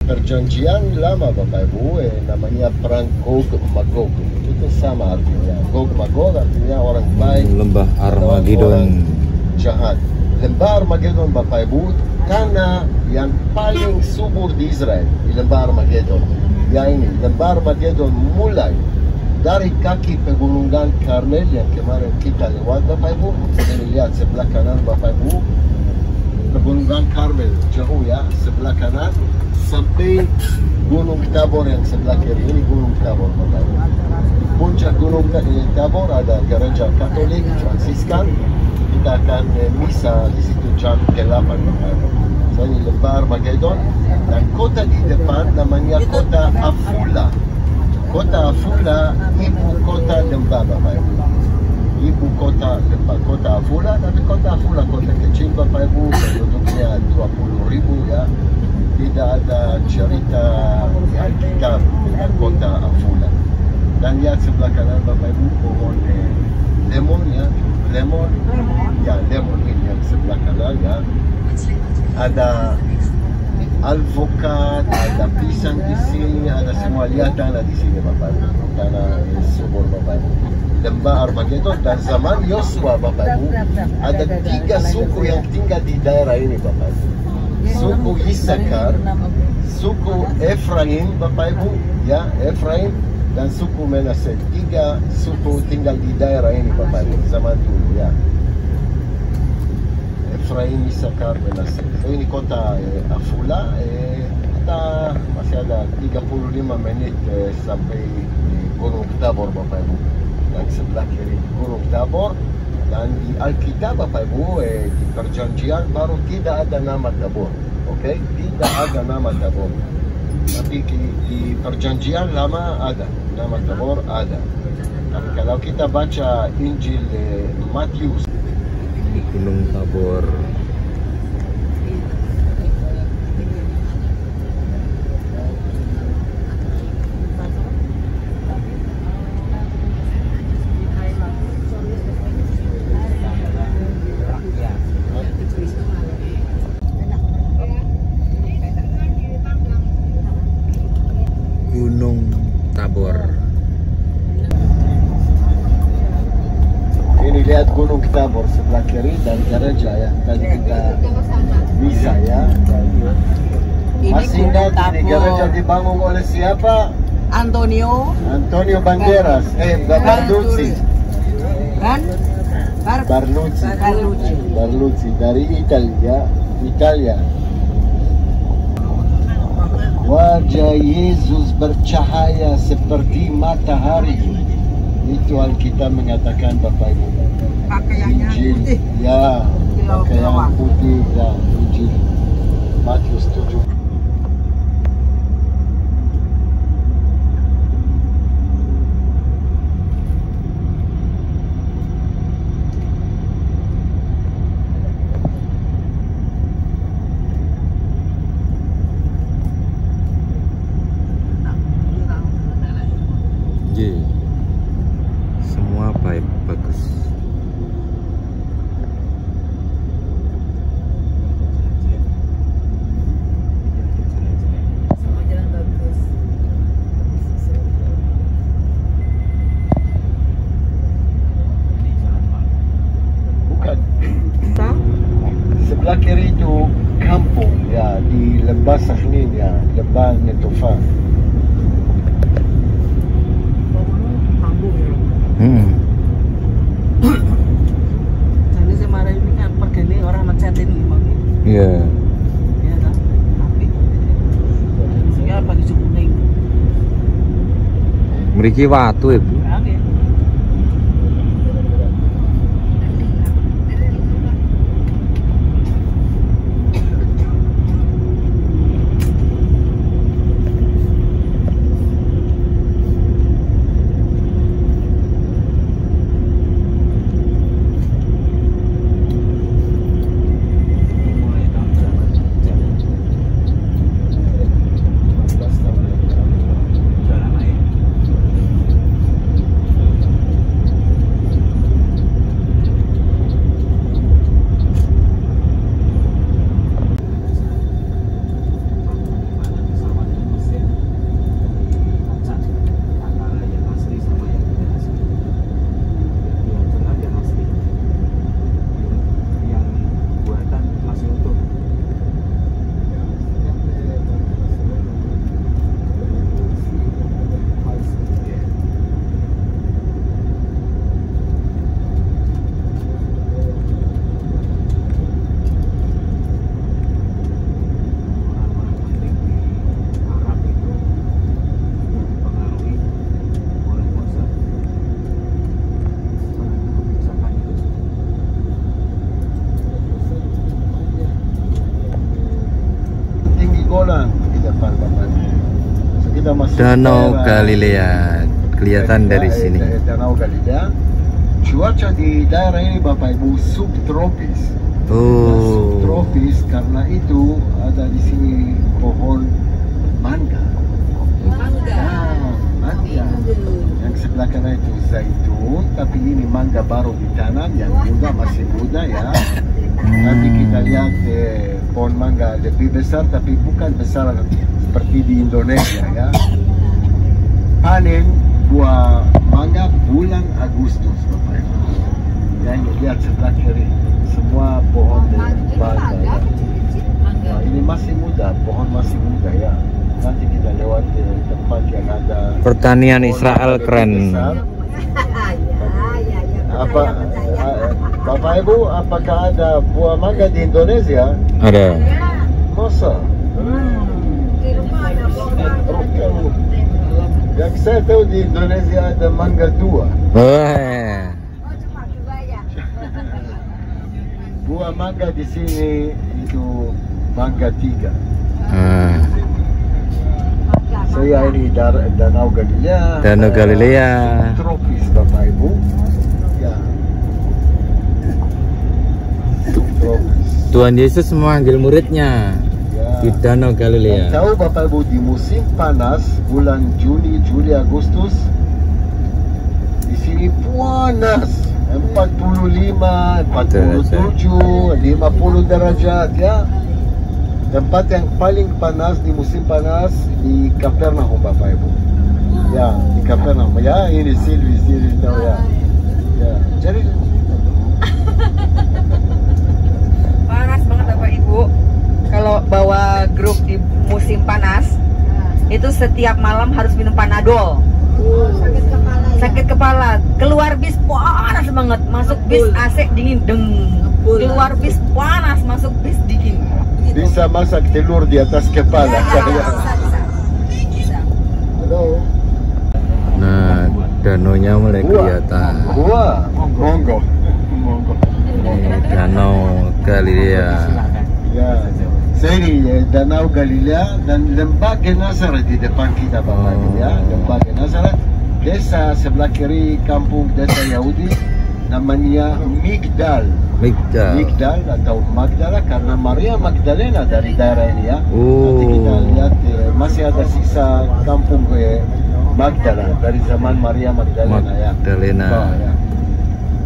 perjanjian lama Bapak Ibu, namanya perang Gog Magog. Itu sama artinya. Gog Magog artinya orang baik, lembah Armageddon. orang jahat. Lembah Armageddon Bapak Ibu, tanah yang paling subur di Israel di lembah Armageddon. Ya ini, lembah Armageddon mulai dari kaki pegunungan Karmel yang kemarin kita lewat Bapak Ibu. Ini lihat sebelah kanan Bapak Ibu, pegunungan Karmel jauh ya, sebelah kanan sampai Gunung Tabor yang sebelah kiri. Ini Gunung Tabor Bapak Ibu. Puncak Gunung Tabor ada gereja Katolik Fransiskan. Kita akan misa di situ jam ke-8 Bapak Ibu. So ini lembah Armageddon dan kota di depan namanya kota Afula. Kota Afula ibu kota lembah Bapak Ibu. Ibu kota lembah, kota Afula, tapi kota Afula kota kecil Bapak Ibu, penduduknya 20.000 ya. Tidak ada cerita di Alkitab dengan kota Afula. Dan lihat sebelah kanan Bapak Ibu pohon lemon ya, lemon ini yang sebelah kanan ya. Ada alpukat, ada pisang di sini, ada semua. Lihat tanah di sini Bapak Ibu, tanah subur Bapak Ibu. Lembah Armageddon dan zaman Yosua Bapak Ibu, ada 3 suku yang tinggal di daerah ini Bapak Ibu. Suku Isakar, suku Efraim Bapak Ibu ya, Efraim, dan suku Menaseh. 3 suku tinggal di daerah ini Bapak Ibu zaman dulu ya. Efraim, Isakar, Menaseh. So ini kota Afula. Kita masih ada 35 menit sampai Gunung Tabor Bapak Ibu. Dan sebelah kiri Gunung Tabor. Dan di Alkitab Bapak Ibu, di perjanjian baru tidak ada nama Tabor. Oke? Tidak ada nama Tabor. Tapi di perjanjian lama ada. Nama Tabor ada. Tapi kalau kita baca Injil Matius, Gunung Tabor. Gunung Tabor. ini lihat Gunung Tabor sebelah kiri dan gereja ya. Tadi kita misa ya. Masih ingat ini gereja dibangun oleh siapa? Antonio Banderas. Barluzzi. Barluzzi dari Italia. Wajah Yesus bercahaya seperti matahari. Itu Alkitab mengatakan Bapak Ibu. Pakaiannya putih. Ya, pakaian putih dan Injil Matius 7. Semua bagus. Bukan. Sebelah kiri itu kampung ya, di Lembah Sakhnin ya, Lembah Netofa. Jadi semara ini kan pergi ini orang mencetin gimana? Iya. Iya kan? Tapi sehingga pagi kuning. Mriki watu Ibu. Oke. Danau Galilea kelihatan dari sini. Danau Galilea. Cuaca di daerah ini Bapak Ibu subtropis. Oh. Subtropis karena itu ada di sini pohon mangga. Mangga. Yang sebelah kanan itu zaitun, tapi ini mangga baru ditanam yang muda, masih muda ya. Nanti kita lihat pohon mangga lebih besar, tapi bukan besar seperti di Indonesia ya. Panen buah mangga bulan Agustus Bapak Ibu. Ya, ini lihat sebelah kiri semua pohon mangga ya. Nah, ini masih muda, pohon masih muda ya. Nanti kita lewat tempat yang ada Pertanian Israel keren. Apa Bapak Ibu, apakah ada buah mangga di Indonesia? Ada. Masa? Yang saya tahu di Indonesia ada mangga 2. Wah. Buah mangga di sini itu mangga 3. Saya ini Danau Galilea. Danau Galilea. Tropis Bapak Ibu. Ya. Tropis. Tuhan Yesus memanggil muridnya di Danau Galilea. Tahu Bapak Ibu, di musim panas bulan Juni, Juli, Agustus di sini panas 45, 47, 50 derajat ya. Tempat yang paling panas di musim panas di Kapernaum Bapak Ibu. Ya, di Kapernaum ya, ini Silvi tahu ya. Ya, jadi panas banget Bapak Ibu. Kalau bawa grup di musim panas, itu setiap malam harus minum Panadol. Sakit kepala. Keluar bis panas banget, masuk bis AC dingin deng. Keluar bis panas, masuk bis dingin. bisa masak telur di atas kepala. Bisa. Halo. Nah, danaunya mulai kelihatan. Monggo. Ini Danau Galilea. Ya, saya ini Danau Galilea dan Lembah Genesaret di depan kita Bapak Ibu ya. Lembah Genesaret, desa sebelah kiri kampung desa Yahudi namanya Migdal atau Magdala karena Maria Magdalena dari daerah ini ya. Nanti kita lihat masih ada sisa kampung Magdala dari zaman Maria Magdalena ya. Ya.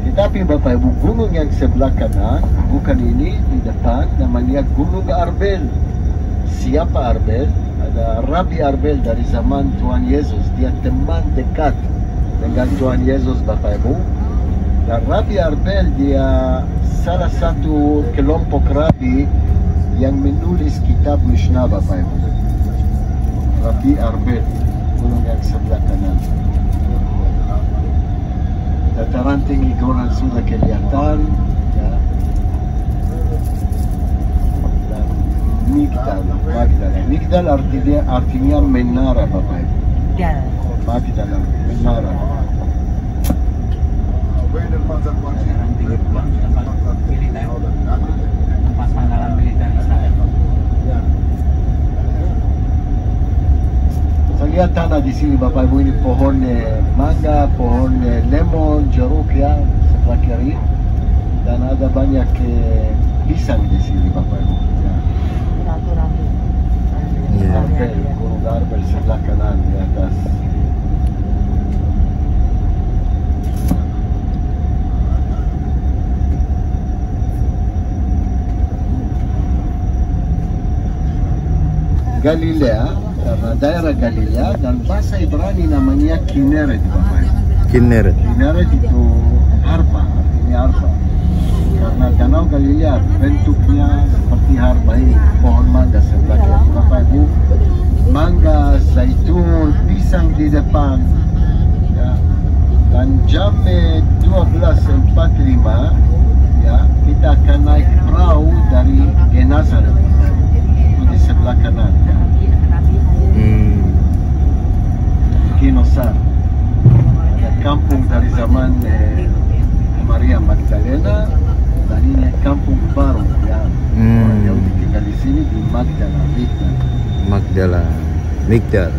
Tetapi Bapak Ibu, gunung yang sebelah kanan, bukan ini, di depan, namanya Gunung Arbel. Siapa Arbel? Ada Rabi Arbel dari zaman Tuhan Yesus. Dia teman dekat dengan Tuhan Yesus Bapak Ibu. Dan Rabi Arbel dia salah satu kelompok Rabi yang menulis kitab Mishnah Bapak Ibu. Rabi Arbel, gunung yang sebelah kanan. Dataran tinggi Golan sudah kelihatan ya. Dan Migdal artinya menara Bapak Ibu. Magdal menara. Saya lihat tanah di sini Bapak Ibu, ini pohon mangga, pohon lemon, jeruk ya sebelah kiri, dan ada banyak pisang di sini Bapak Ibu. Ya. Arbel, Gunung Arbel sebelah kanan di atas. Galilea, karena daerah Galilea dan bahasa Ibrani namanya Kinneret Bapak Ibu. Kinneret itu harpa, artinya harpa. Karena Danau Galilea bentuknya seperti harpa ini, pohon mangga sebelah kiri Bapak Ibu. Mangga, zaitun, pisang di depan. Ya. Dan jam 12.45 ya, kita akan naik perahu dari Genesaret. Di sebelah kanan ya. Kinosar, ada kampung dari zaman Maria Magdalena, dan ini kampung baru ya. Orang Yahudi tinggal di sini di Migdal.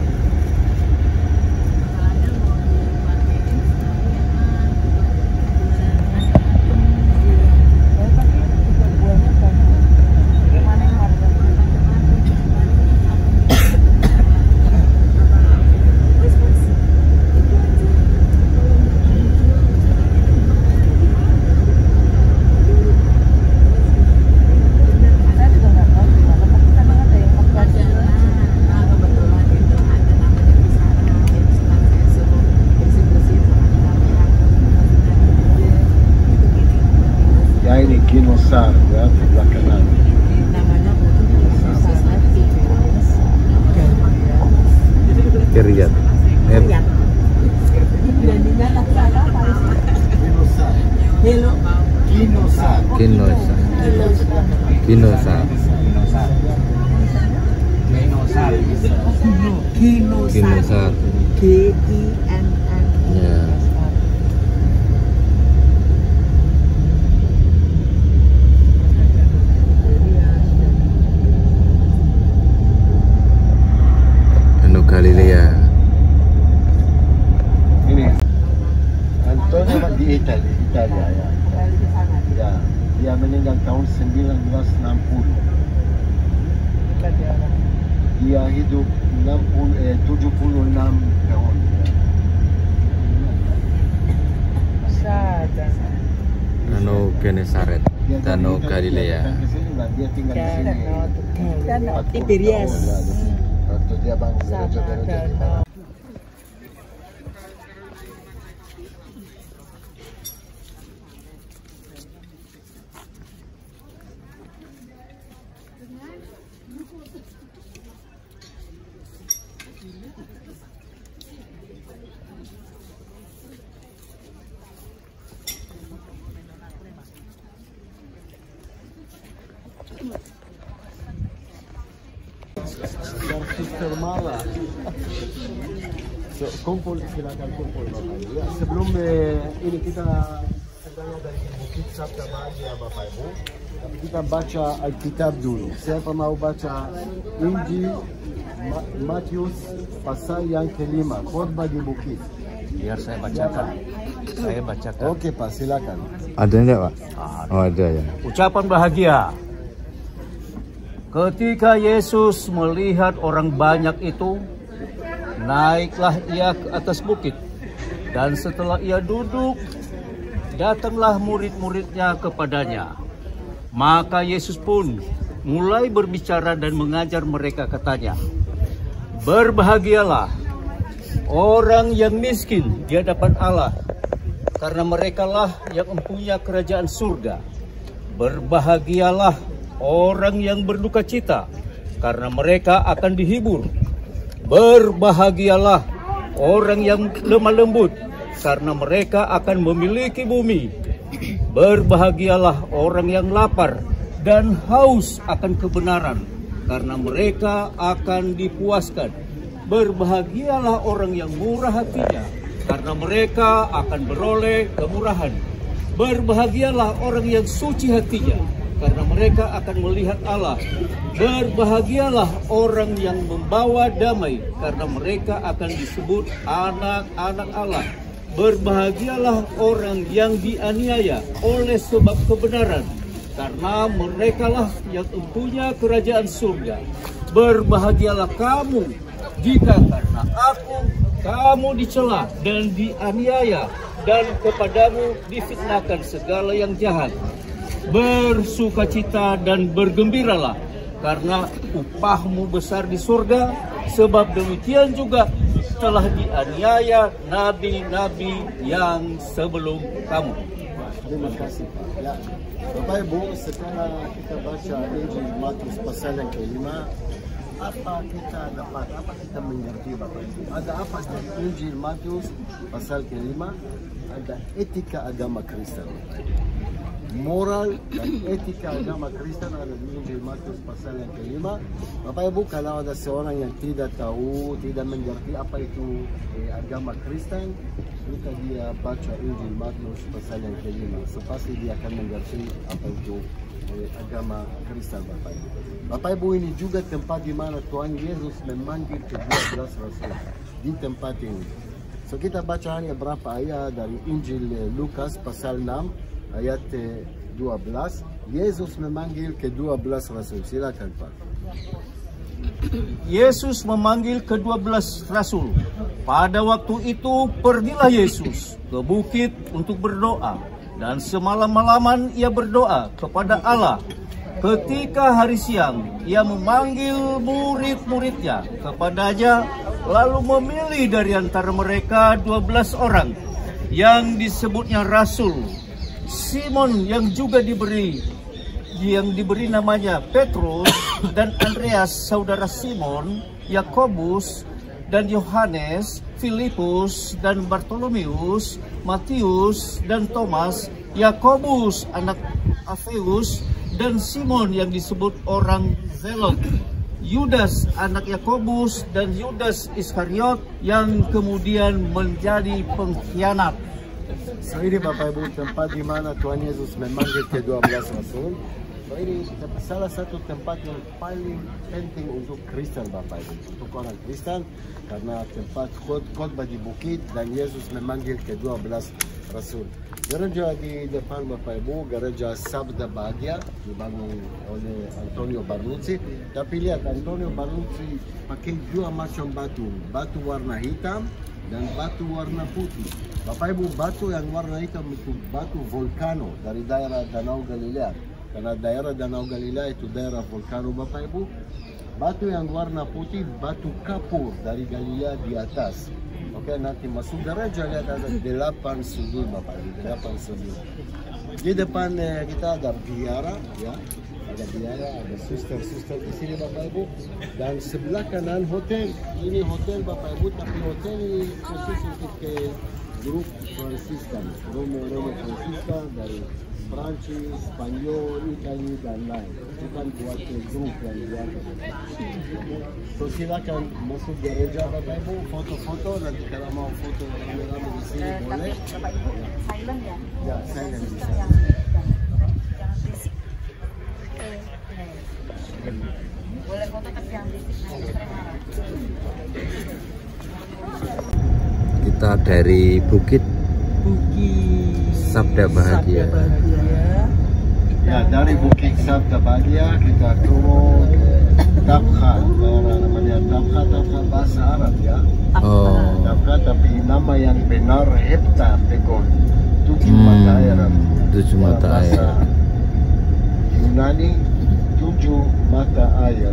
Ginosar ya, sebelah kanan. Namanya sana Kiryat. Beraninya Ginosar. Hello. Ginosar. Kinosa. Kinosa. Kinosar. GINN. Ya. Danau Galilea. Ini Antonio di Italia ya. Ya, dia meninggal tahun 1960. Dia hidup 76 tahun. Danau Genesaret. Dia Danau dari Italia, Galilea. datang ke sini, nah, dia tinggal di sini. Danau 40 Tiberias. tahun, ya. Waktu dia bangun gereja-gereja di mana. Sister Mara. So, kumpul, silakan kumpul Bapak Ibu. Ya, sebelum ini kita sedang dari Bukit Sabta Bahagia Bapak Ibu. Tapi kita baca Alkitab dulu. Siapa mau baca Injil Matius pasal yang kelima, khotbah di bukit. Biar saya bacakan. Saya bacakan. Oke Pak, silakan. Ada enggak, Pak? Oh, ada ya. Ucapan bahagia. Ketika Yesus melihat orang banyak itu, naiklah ia ke atas bukit. Dan setelah ia duduk, datanglah murid-muridnya kepadanya. Maka Yesus pun mulai berbicara dan mengajar mereka, katanya, "Berbahagialah orang yang miskin di hadapan Allah, karena merekalah yang mempunyai kerajaan surga. Berbahagialah orang yang berduka cita, karena mereka akan dihibur. Berbahagialah orang yang lemah lembut, karena mereka akan memiliki bumi. Berbahagialah orang yang lapar dan haus akan kebenaran, karena mereka akan dipuaskan. Berbahagialah orang yang murah hatinya, karena mereka akan beroleh kemurahan. Berbahagialah orang yang suci hatinya, karena mereka akan melihat Allah. Berbahagialah orang yang membawa damai, karena mereka akan disebut anak-anak Allah. Berbahagialah orang yang dianiaya oleh sebab kebenaran, karena merekalah yang mempunyai kerajaan surga. Berbahagialah kamu jika karena aku kamu dicela dan dianiaya, dan kepadamu difitnahkan segala yang jahat. Bersukacita dan bergembiralah, karena upahmu besar di surga, sebab demikian juga telah dianiaya nabi-nabi yang sebelum kamu." Terima kasih Pak. Ya. Bapak Ibu, setelah kita baca Injil Matius pasal yang kelima, apa kita dapat, apa kita mengerti Bapak Ibu? Ada apa dari Injil Matius pasal kelima? Ada etika agama Kristen. Moral dan etika agama Kristen ada di Injil Matius pasal yang kelima. Bapak Ibu, kalau ada seorang yang tidak tahu, tidak mengerti apa itu agama Kristen, jika dia baca Injil Matius pasal yang kelima, pasti dia akan mengerti apa itu agama Kristen Bapak Ibu. Bapak Ibu, ini juga tempat di mana Tuhan Yesus memanggil ke-12 rasul di tempat ini. So kita baca hanya berapa ayat dari Injil Lukas pasal 6 ayat 12. Yesus memanggil ke-12 rasul. Silakan Pak. Yesus memanggil ke-12 rasul. Pada waktu itu pergilah Yesus ke bukit untuk berdoa, dan semalam-malaman ia berdoa kepada Allah. Ketika hari siang, ia memanggil murid-muridnya kepadanya, lalu memilih dari antara mereka 12 orang yang disebutnya rasul, Simon yang juga diberi namanya Petrus, dan Andreas saudara Simon, Yakobus dan Yohanes, Filipus dan Bartolomeus, Matius dan Thomas, Yakobus anak Alfeus dan Simon yang disebut orang Zelot, Yudas anak Yakobus dan Yudas Iskariot yang kemudian menjadi pengkhianat. So ini Bapak Ibu tempat di mana Tuhan Yesus memanggil ke-12 Rasul. So ini salah satu tempat yang paling penting untuk Kristen Bapak Ibu, untuk orang Kristen, karena tempat khotbah di bukit dan Yesus memanggil ke-12 Rasul. Gereja di depan Bapak Ibu, gereja Sabda Bahagia, dibangun oleh Antonio Barluzzi. Tapi lihat, Antonio Barluzzi pakai dua macam batu, batu warna hitam dan batu warna putih. Bapak Ibu, batu yang warna hitam itu batu volcano dari daerah Danau Galilea. Karena daerah Danau Galilea itu daerah volcano Bapak Ibu. Batu yang warna putih batu kapur dari Galilea di atas. Oke, nanti masuk gereja, lihat ada 8 sudut Bapak Ibu, 8 sudut. Di depan kita ada biara, ya. Ada biara, ada suster-suster di sini Bapak Ibu. Dan sebelah kanan hotel. Ini hotel Bapak Ibu, tapi hotel ini khusus untuk ke grup Fransiskan, Romo Fransiskan dari Prancis, Spanyol, Itali dan lain. Bukan buat grup yang biasa. So silakan masuk gereja Bapak Ibu, foto-foto, nanti kalau mau foto rame-rame di sini boleh. Bapak Ibu silent ya? Ya, silent bisa. Boleh foto tapi yang berisik nanti. Kita dari Bukit Sabda Bahagia. Ya, dari Bukit Sabda Bahagia kita turun ke Tabkha, daerah namanya Tabkha bahasa Arab ya. Oh. Tabkha tapi nama yang benar Hepta Pegon, 7 mata air. 7 mata air. Yunani 7 mata air.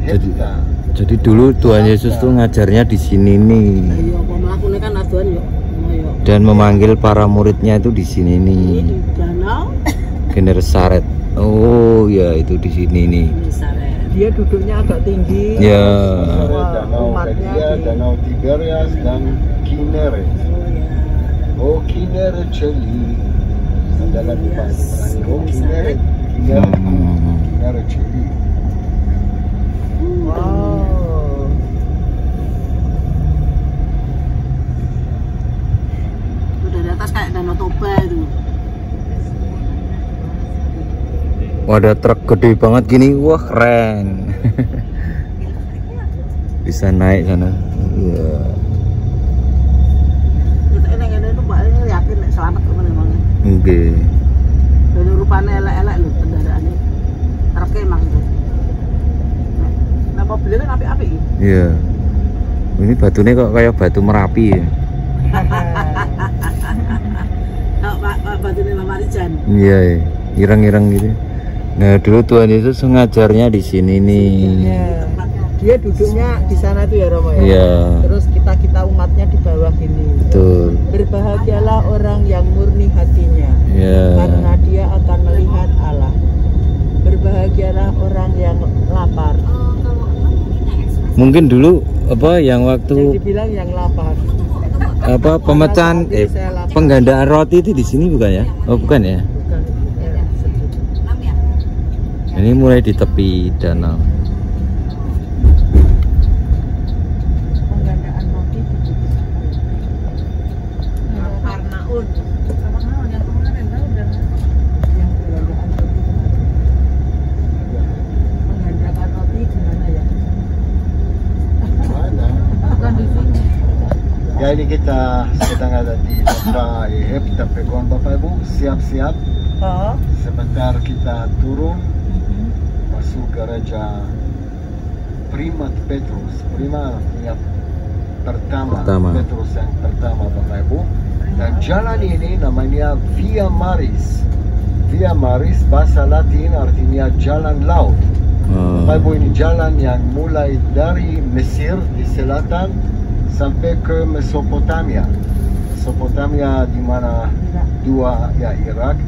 Hepta. Jadi dulu Tuhan Yesus tuh ngajarnya di sini nih. Dan memanggil para muridnya itu di sini nih. Genesaret. Oh ya, itu di sini nih. Dia duduknya agak tinggi. Ya. Danau Galilea, Danau Tiberias dan Kinneret. Oh, Kinneret Celi. Adalah di bahasa. Oh, Kinneret Celi. Wow. Udah di atas kayak Danau Toba itu. Ada truk gede banget gini, wah keren. Bisa naik sana. Iya. Kita ini tuh Mbak ini yakin selamat kemana emang. Nggih. Dari rupanya elek-elek loh kendaraannya. Truknya emang itu. Nah mobilnya kan api-api. Iya. Ini batunya kok kayak batu Merapi ya. Batunya Lamarijan. Iya, ireng-ireng gitu. Nah, dulu Tuhan Yesus ngajarnya di sini nih. Ya. Dia duduknya di sana tuh ya Romo ya. Iya. Terus kita umatnya di bawah gini. Betul. Berbahagialah orang yang murni hatinya. Iya. Karena dia akan melihat Allah. Berbahagialah orang yang lapar. Mungkin dulu apa yang Yang waktu dibilang yang lapar. apa pemecahan penggandaan roti itu di sini bukan ya? Oh, bukan ya? Bukan. Ini mulai di tepi danau. Penggandaan roti di Arnaud. Yang kemarin tahu dan yang penggandaan roti kemarin. Penggandaan roti gimana ya? Mana? Bukan di sini. Ya, ini kita sedang ada di Tabkha Hepta Pegon Bapak Ibu, siap-siap. Oh. Sebentar kita turun masuk gereja Primat Petrus. Prima yang pertama. Petrus yang pertama Bapak Ibu. Dan jalan ini namanya Via Maris. Via Maris bahasa Latin artinya jalan laut. Bapak Ibu, ini jalan yang mulai dari Mesir di selatan sampai ke Mesopotamia. Mesopotamia di mana dua ya Irak,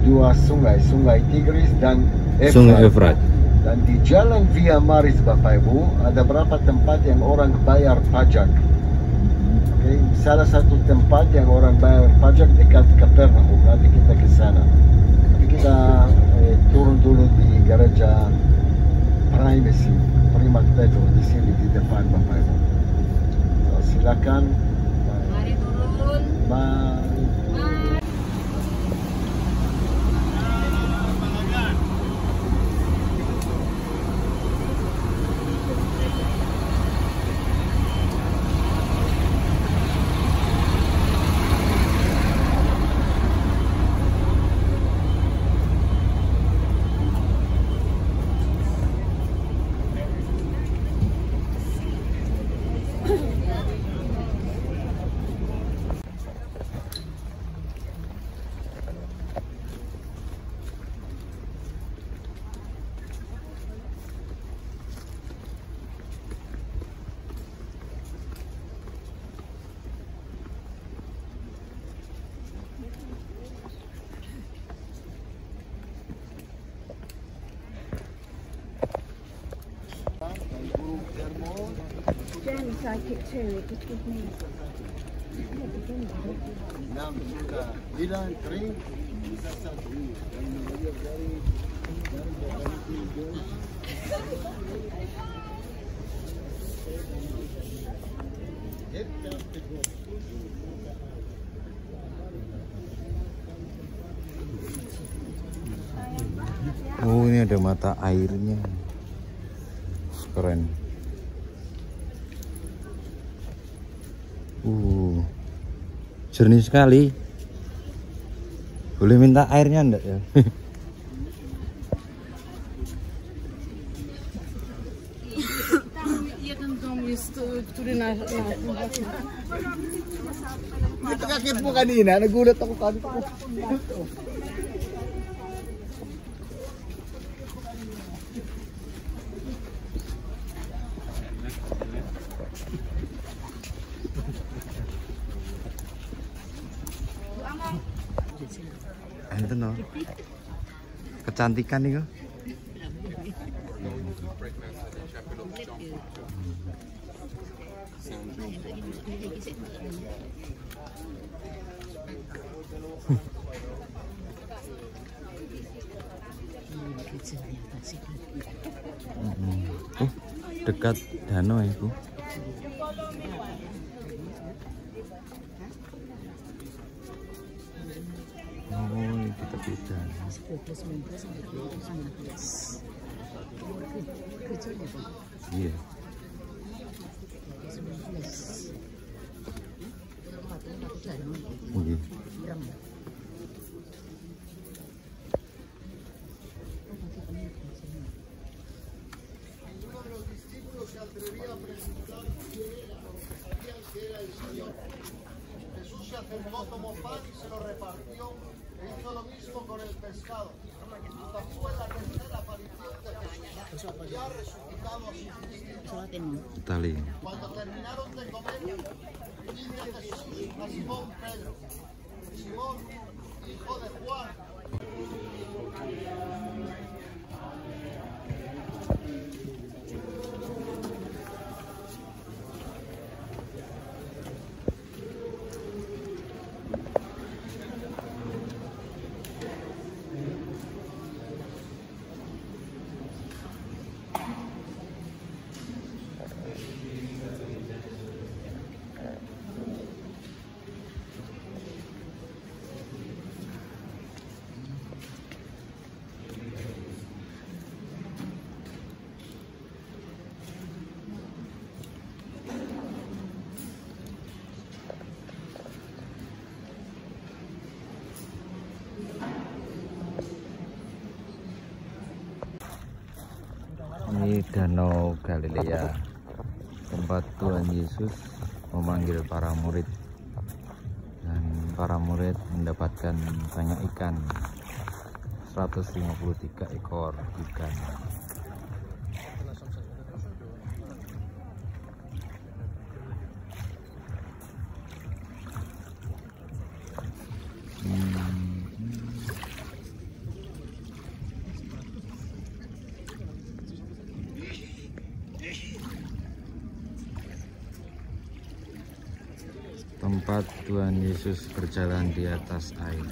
dua sungai Tigris dan Sungai Efrat. Dan di jalan Via Maris Bapak Ibu ada berapa tempat yang orang bayar pajak. Okay. Salah satu tempat yang orang bayar pajak dekat Kapernaum. Nanti kita ke sana. Tapi kita turun dulu di gereja Primacy, Primat Petro di sini di depan Bapak Ibu. So, silakan. Mari turun. Mari. Jenny's psychic too, it just gives me... 6 suka bilang kering bisa satu. Oh, ini ada mata airnya. Keren. Jernih sekali. Boleh minta airnya enggak ya? Itu kagetmu kanina, nagulat ako kanina. Enten no. Kecantikan nih kok. Dekat danau ya Bu. Oh, kita beda. Iya. Oke. Jesús se acercó, tomó pan y se lo repartió. E hizo lo mismo con el pescado. Esta fue la tercera aparición de Jesús. Ya ha resucitado a sus discípulos. Tali. Cuando terminaron de comer, dice Jesús a Simón Pedro: Simón, hijo de Juan. Ini Danau Galilea, tempat Tuhan Yesus memanggil para murid, dan para murid mendapatkan banyak ikan, 153 ekor ikan. tempat Tuhan Yesus berjalan di atas air.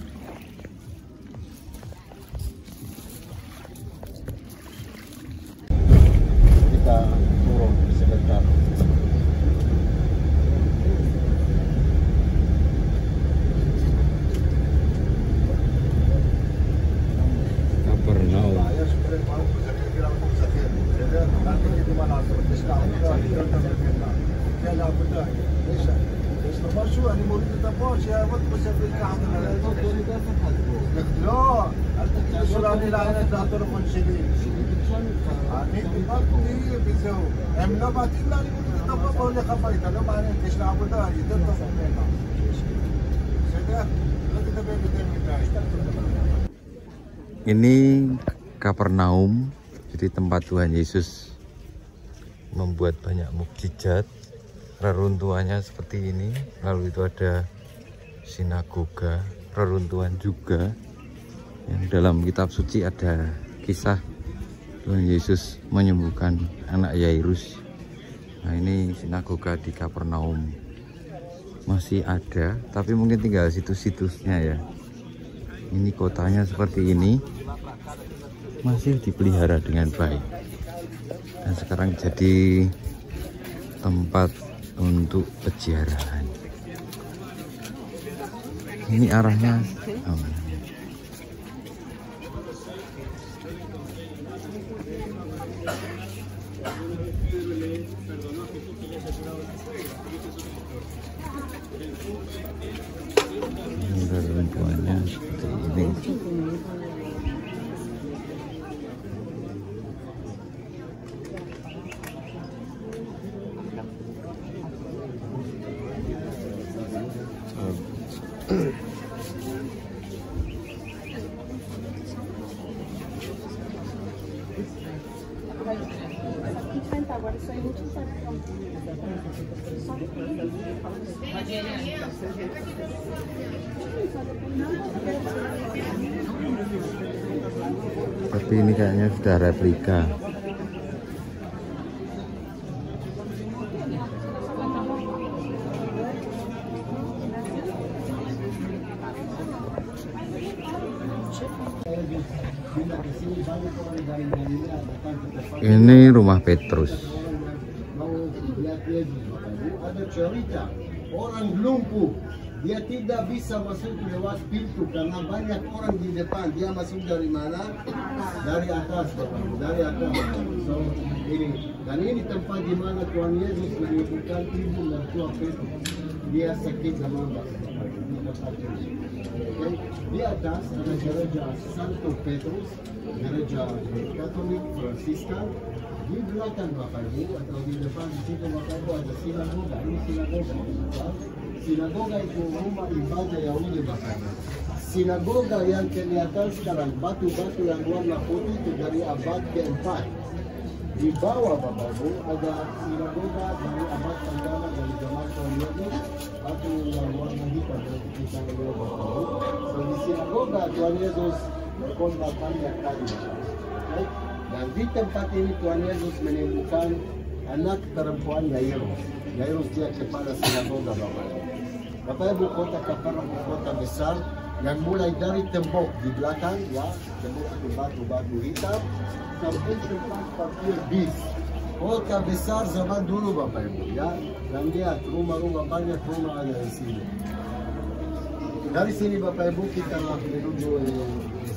Kita turun sebentar. Kapernaum. Ini Kapernaum, jadi tempat Tuhan Yesus membuat banyak mukjizat. Reruntuhannya seperti ini, lalu itu ada sinagoga, reruntuhan juga. Yang dalam kitab suci ada kisah Tuhan Yesus menyembuhkan anak Yairus. Nah, ini sinagoga di Kapernaum masih ada, tapi mungkin tinggal situs-situsnya ya. Ini kotanya seperti ini, masih dipelihara dengan baik, dan sekarang jadi tempat untuk peziarahan. Ini arahnya reruntuhannya seperti ini. Tapi ini kayaknya sudah replika. Ini rumah Petrus. Ada cerita orang lumpuh, dia tidak bisa masuk lewat pintu karena banyak orang di depan. Dia masuk dari mana? Dari atas, dari atas. So, ini tempat di mana Tuhan Yesus menyembuhkan ibu mertua Petrus. Dia sakit sama okay. Di atas ada gereja Santo Petrus, gereja Katolik Fransiskan. Di belakang Bapak Ibu atau di depan di situ Bapak Ibu ada sinagoga. Ini sinagoga. Sinagoga itu rumah ibadah Yahudi Bapak Ibu. Sinagoga yang kelihatan sekarang batu-batu yang warna putih itu dari abad ke-4. Di bawah Bapak Ibu ada sinagoga dari abad pertama dari zaman Tuhan Yesus, batu yang warna hitam dari kita lihat Bapak Ibu. So, di sinagoga Tuhan Yesus berkhotbah banyak kali. Okay? Dan di tempat ini Tuhan Yesus menyembuhkan anak perempuan Yairus. Yairus dia kepala sinagoga Bapak Ibu. Bapak Ibu, kota Kapernaum kota besar yang mulai dari tembok di belakang ya, tembok itu batu-batu hitam sampai tempat parkir bis. Kota besar zaman dulu Bapak Ibu ya. Dan lihat rumah-rumah, banyak rumah ada di sini. Dari sini Bapak Ibu kita menuju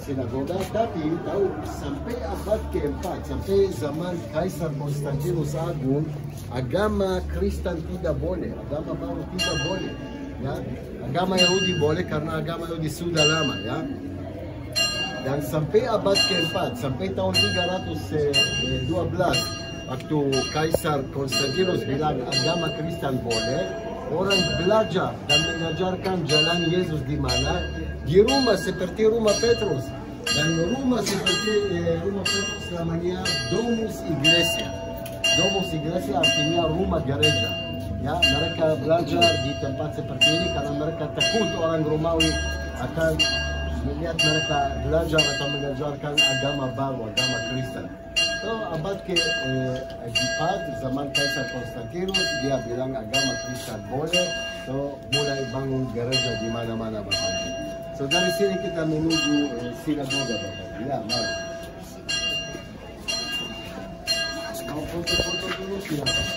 sinagoga, tapi tahu sampai abad ke-4, sampai zaman Kaisar Konstantinus Agung, agama Kristen tidak boleh, agama baru tidak boleh. Ya, agama Yahudi boleh karena agama Yahudi sudah lama ya. Dan sampai abad ke-4, sampai tahun 312, waktu Kaisar Konstantinus bilang agama Kristen boleh, orang belajar dan mengajarkan jalan Yesus di mana? Di rumah seperti rumah Petrus. Dan rumah seperti rumah Petrus namanya Domus Iglesia. Domus Iglesia artinya rumah gereja. Ya, mereka belajar di tempat seperti ini karena mereka takut orang Romawi akan melihat mereka belajar atau mengajarkan agama baru, agama Kristen. So, abad ke Gipad, zaman Kaisar Konstantinus, dia bilang agama Kristen boleh. So, mulai bangun gereja di mana-mana Bapak Ibu. So, dari sini kita menuju sinagoga Bapak Ibu. Ya, mari. Mau foto-foto dulu silakan.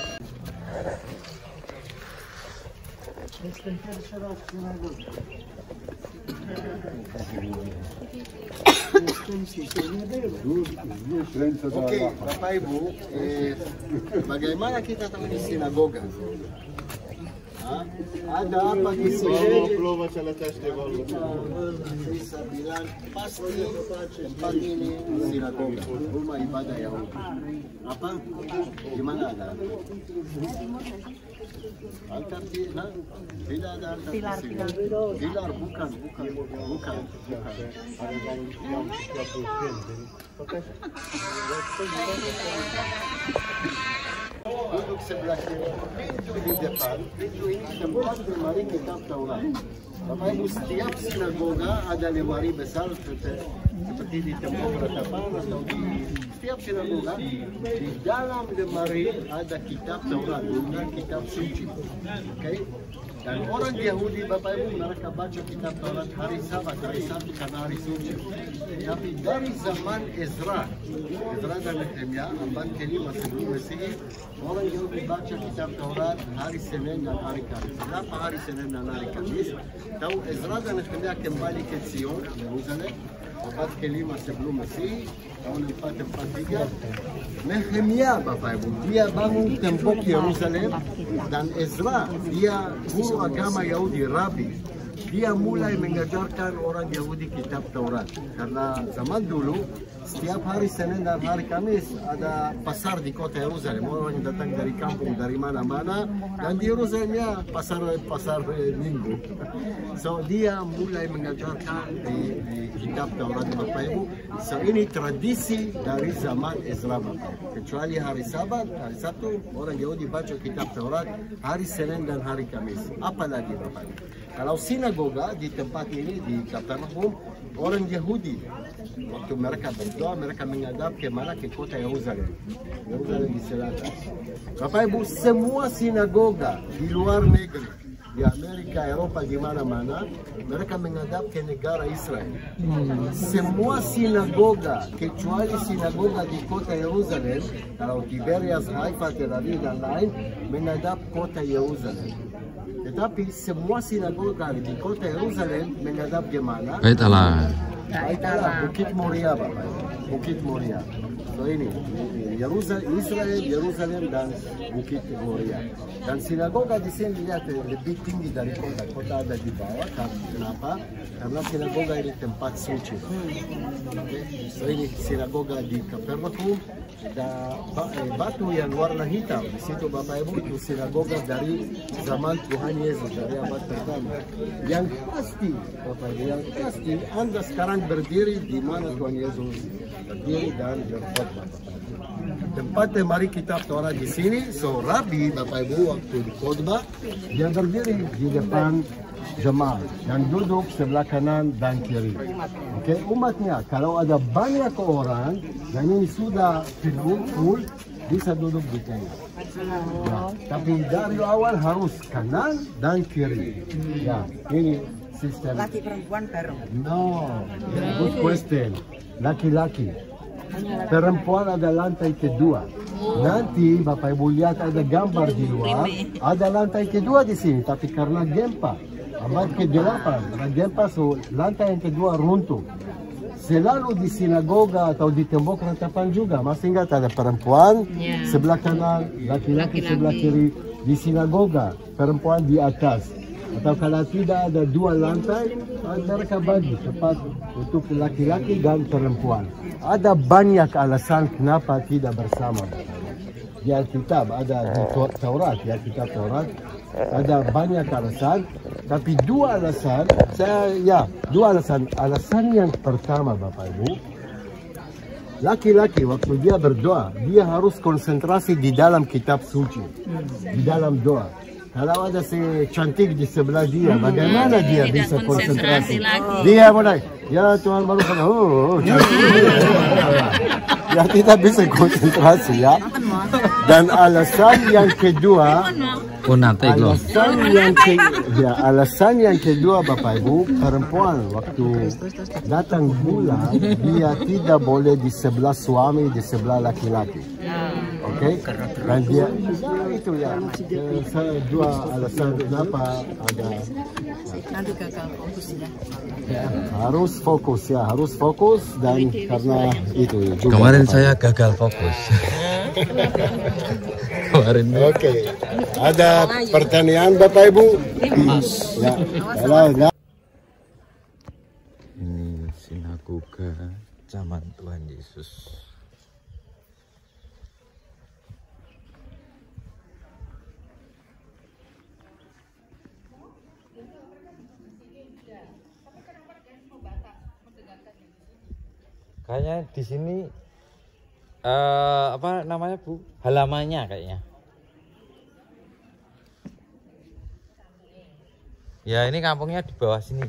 Oke, Bapak Ibu, bagaimana kita tahu di sinagoga? Ada apa di sini? Bisa bilang pasti tempat ini sinagoga, rumah ibadah Yahudi. Apa? Gimana ada? Altar tidak ada altar di sini. Pilar bukan. Duduk sebelah kiri, pintu di depan, pintu ini tempat lemari kitab Taurat. Bapak Ibu, setiap sinagoga ada lemari besar seperti di tempat ratapan atau di setiap sinagoga. Di dalam lemari ada kitab Taurat, bukan kitab suci. Oke? Dan orang Yahudi, Bapak Ibu, mereka baca kitab Taurat hari Sabat, hari Sabtu karena hari suci. Tapi dari zaman Ezra dan Nehemia, abad kelima sebelum Masehi, orang Yahudi baca kitab Taurat hari Senin dan hari Kamis. Kenapa hari Senin dan hari Kamis? Tahu Ezra dan Nehemia kembali ke Zion, Yerusalem, abad kelima sebelum Masehi, tahun 443. Nehemia, Bapak Ibu, dia bangun tembok Yerusalem, dan Ezra, dia guru agama Yahudi, Rabi. Dia mulai mengajarkan orang Yahudi kitab Taurat. Karena zaman dulu, setiap hari Senin dan hari Kamis ada pasar di kota Yerusalem. Orang yang datang dari kampung, dari mana-mana. Dan di Yerusalem ya pasar minggu. So dia mulai mengajarkan di kitab Taurat, Bapak Ibu. So ini tradisi dari zaman Ezra, Bapak. Kecuali hari Sabat, hari Sabtu, orang Yahudi baca kitab Taurat hari Senin dan hari Kamis. Apalagi Bapak Ibu. Kalau sinagoga di tempat ini di Kapernaum, orang Yahudi waktu mereka berdoa, mereka menghadap ke mana? Ke kota Yerusalem. Yerusalem di selatan. Bapak Ibu, semua sinagoga di luar negeri, di Amerika, Eropa, di mana-mana, mereka menghadap ke negara Israel. Semua sinagoga, kecuali sinagoga di kota Yerusalem, kalau Tiberias, Haifa, Tel Aviv, dan lain, menghadap kota Yerusalem. Tetapi semua sinagoga di kota Yerusalem menghadap ke mana? Bait Allah. Bukit Moria, Bapak. Bukit Moria. So ini Israel, Yerusalem dan Bukit Moria. Dan sinagoga di sini lihat lebih tinggi dari kota. Kota ada di bawah. Kenapa? Karena sinagoga ini tempat suci. Okay. So ini sinagoga di Kapernaum. Ada batu yang warna hitam. Di situ Bapak Ibu itu sinagoga dari zaman Tuhan Yesus, dari abad pertama. Yang pasti, Bapak Ibu, yang pasti Anda sekarang berdiri di mana Tuhan Yesus berdiri dan berkhotbah. Tempat lemari kitab Taurat di sini. So Rabi, Bapak Ibu, waktu di khotbah dia berdiri di depan jemaat dan duduk sebelah kanan dan kiri. Oke, umatnya kalau ada banyak orang dan ini sudah full, bisa duduk di tengah. Ya, tapi dari awal harus kanan dan kiri. Ya, ini sistem. Laki perempuan bareng. No, good question. Laki-laki. Perempuan ada lantai kedua. Nanti Bapak Ibu lihat ada gambar di luar, ada lantai kedua di sini, tapi karena gempa abad ke-8, gempa, so lantai yang kedua runtuh. Selalu di sinagoga atau di tembok ratapan juga masih ingat ada perempuan sebelah kanan, laki-laki sebelah kiri. Di sinagoga perempuan di atas, atau kalau tidak ada dua lantai, mereka bagi tempat untuk laki-laki dan perempuan. Ada banyak alasan kenapa tidak bersama. Di Alkitab ada di Taurat, di Alkitab Taurat ada banyak alasan, tapi dua alasan, dua alasan. Alasan yang pertama, Bapak Ibu, laki-laki waktu dia berdoa, dia harus konsentrasi di dalam kitab suci, di dalam doa. Kalau ada si cantik di sebelah dia, bagaimana dia bisa konsentrasi? Dia mulai, ya Tuhan baru cantik. ya tidak bisa konsentrasi ya. Dan alasan yang kedua, alasan yang kedua Bapak Ibu, perempuan waktu datang bulan dia tidak boleh di sebelah suami, di sebelah laki-laki. Oke? Dan dia itu ya. Dua alasan kenapa ada. Nanti gagal fokus ya. Harus fokus dan karena itu juga. Kemarin saya gagal fokus. Kemarin. Oke. Ada pertanyaan Bapak Ibu? Ya. Ini sinagoga zaman Tuhan Yesus. Kayaknya di sini apa namanya Bu? Halamannya kayaknya. Ya ini kampungnya di bawah sini.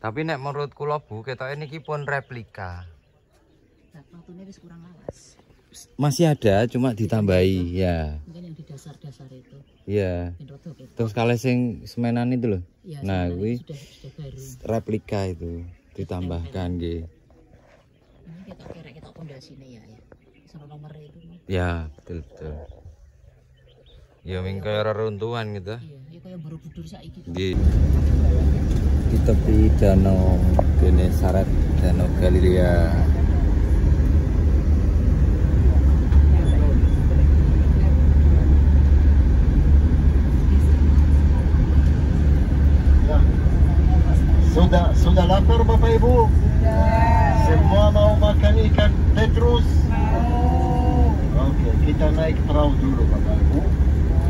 Tapi nek menurut kula Bu, ketoke niki pun replika. Waktunya wis kurang lawas. Masih ada, cuma ditambahi ya. Mungkin yang di dasar-dasar itu. Iya. Terus kalau sing semenan itu loh. Ya, nah, kuwi sudah baru. replika itu ditambahkan nggih. Ini kita kira kita pondasine ya. Sama nomor itu. Ya, betul. Ya ming kaya reruntuhan gitu. Iya, ya kaya Borobudur saiki. Nggih. Di tepi danau Genesaret, Danau Galilea. Sudah lapar Bapak Ibu? Semua mau makan ikan petrus? Oke, kita naik perahu dulu Bapak Ibu.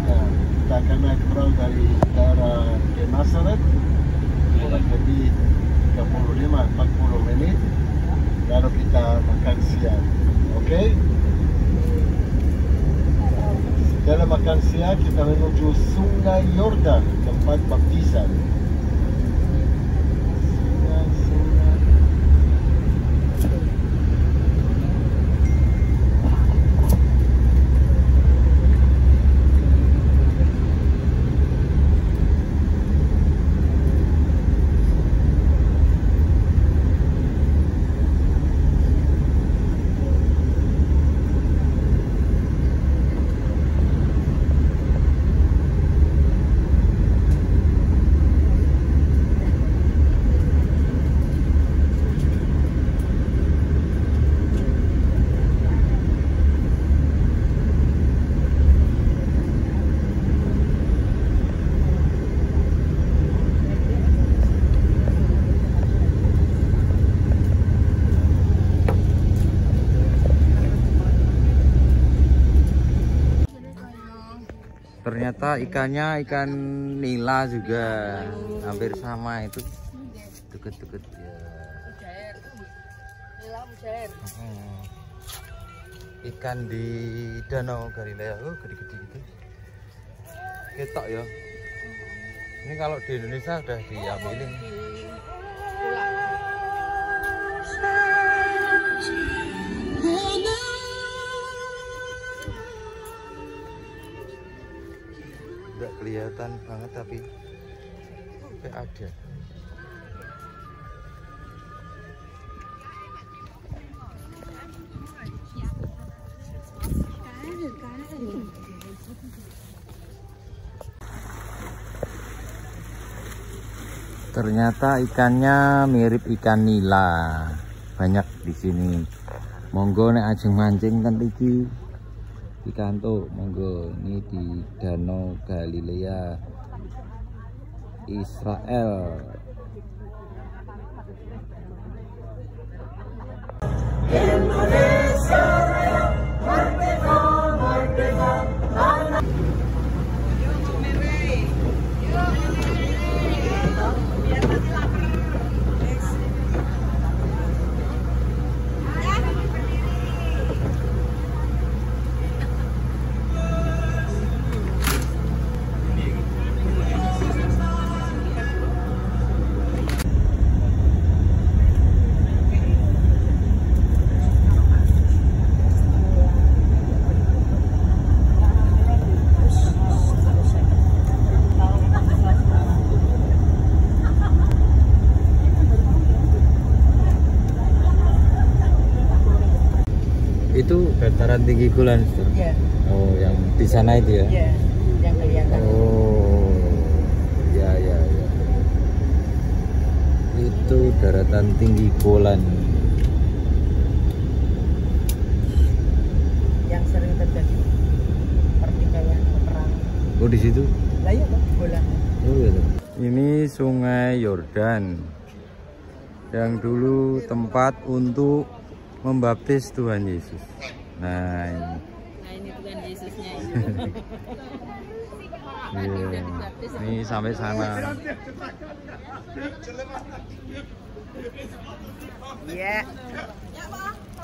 Nah, kita akan naik perahu dari daerah Genesaret kurang lebih 35-40 menit. Lalu kita makan siang. Oke? Setelah makan siang kita menuju Sungai Yordan, tempat baptisan. Ternyata ikannya ikan nila juga, hampir sama itu, deket-deket ya. Nila mujair. Ikan di Danau Galilea, gede-gede gitu. Ketok ya. Ini kalau di Indonesia udah diambilin. Nggak kelihatan banget tapi ada. Ternyata ikannya mirip ikan nila, banyak di sini. Monggo nek ajeng mancing ten iki ikan tuh, monggo. Ini di Danau Galilea, Israel. Itu dataran tinggi Golan, Sister? Iya. Oh, yang di sana itu ya? Iya, yang kelihatan. Oh, ya. Itu daratan tinggi Golan. Yang sering terjadi pertikaian, peperangan. Oh, di situ? Lah iya, Golan. Oh, iya. Ini Sungai Yordan yang dulu tempat untuk membaptis Tuhan Yesus. Nah, ini. Nah, ini Tuhan Yesusnya. Iya. Ini sampai sana. Iya.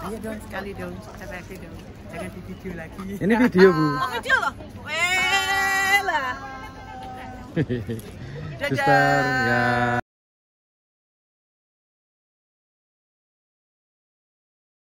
Ayo dong sekali dong, selfie dong. Jangan di video lagi. Ini video, Bu. Oh, video loh. Lah. Suster, ya.